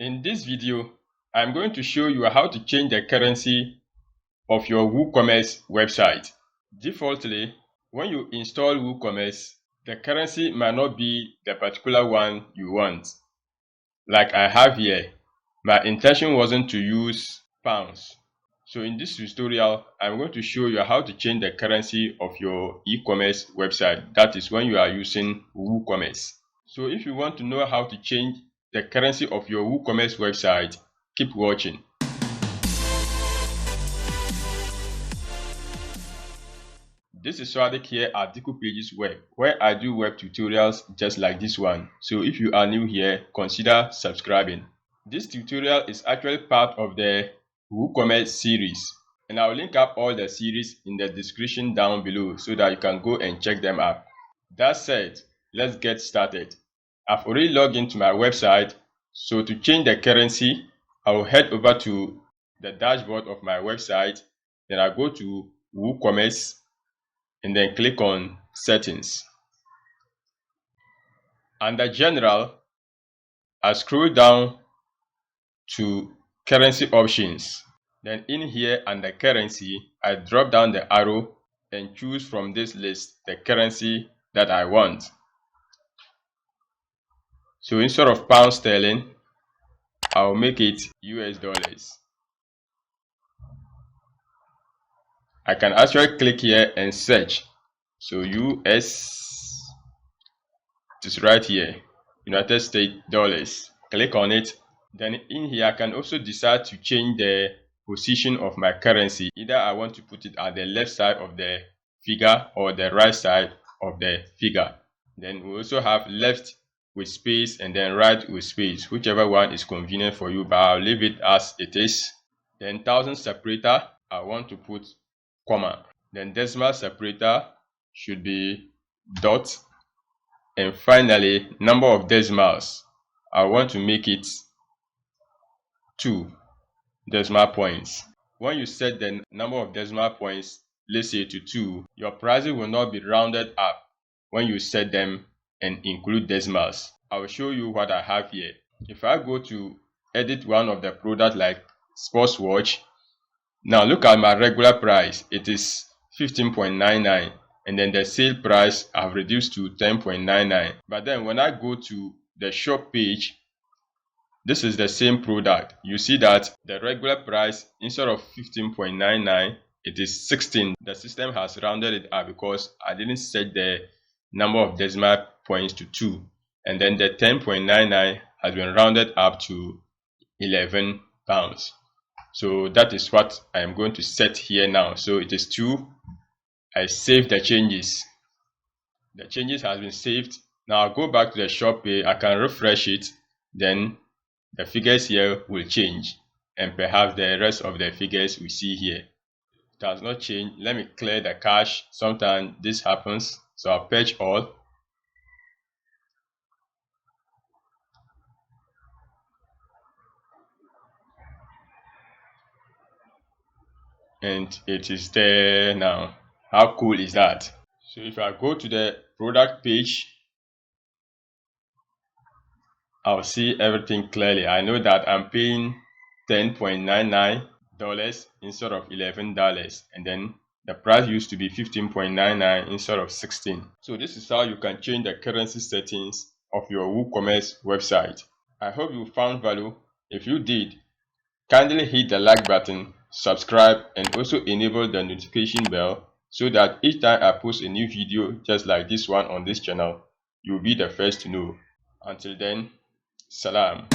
In this video, I'm going to show you how to change the currency of your WooCommerce website. Defaultly, when you install WooCommerce, the currency might not be the particular one you want. Like I have here, my intention wasn't to use pounds. So in this tutorial, I'm going to show you how to change the currency of your e-commerce website. That is when you are using WooCommerce. So if you want to know how to change the currency of your WooCommerce website, keep watching. This is Swadik here at Dikupages Web, where I do web tutorials just like this one. So if you are new here, consider subscribing. This tutorial is actually part of the WooCommerce series, and I'll link up all the series in the description down below so that you can go and check them out. That said, let's get started. I've already logged into my website, so to change the currency, I will head over to the dashboard of my website. Then I go to WooCommerce and then click on Settings. Under General, I scroll down to Currency Options. Then in here under Currency, I drop down the arrow and choose from this list the currency that I want. So instead of pound sterling, I'll make it US dollars. I can actually click here and search. So US, it is right here, United States dollars. Click on it. Then in here, I can also decide to change the position of my currency. Either I want to put it at the left side of the figure or the right side of the figure. Then we also have left with space and then right with space, whichever one is convenient for you, but I'll leave it as it is. Then thousand separator, I want to put comma. Then decimal separator should be dot. And finally, number of decimals, I want to make it 2 decimal points. When you set the number of decimal points, let's say to 2, your prices will not be rounded up when you set them and include decimals. I will show you what I have here. If I go to edit one of the products like sports watch, now look at my regular price. It is 15.99, and then the sale price I've reduced to 10.99. But then when I go to the shop page, this is the same product. You see that the regular price, instead of 15.99, it is 16. The system has rounded it up because I didn't set the number of decimal points to 2. And then the 10.99 has been rounded up to 11 pounds. So that is what I am going to set here now. So it is 2. I save the changes. The changes has been saved. Now I'll go back to the shop page. I can refresh it. Then the figures here will change, and perhaps the rest of the figures we see here. It has not changed. Let me clear the cache. Sometimes this happens, so I'll purge all. And it is there now. How cool is that? So if I go to the product page, I'll see everything clearly. I know that I'm paying $10.99 instead of $11, and then the price used to be $15.99 instead of 16. So this is how you can change the currency settings of your WooCommerce website. I hope you found value. If you did, kindly hit the like button, subscribe, and also enable the notification bell so that each time I post a new video just like this one on this channel, you'll be the first to know. Until then, Salam.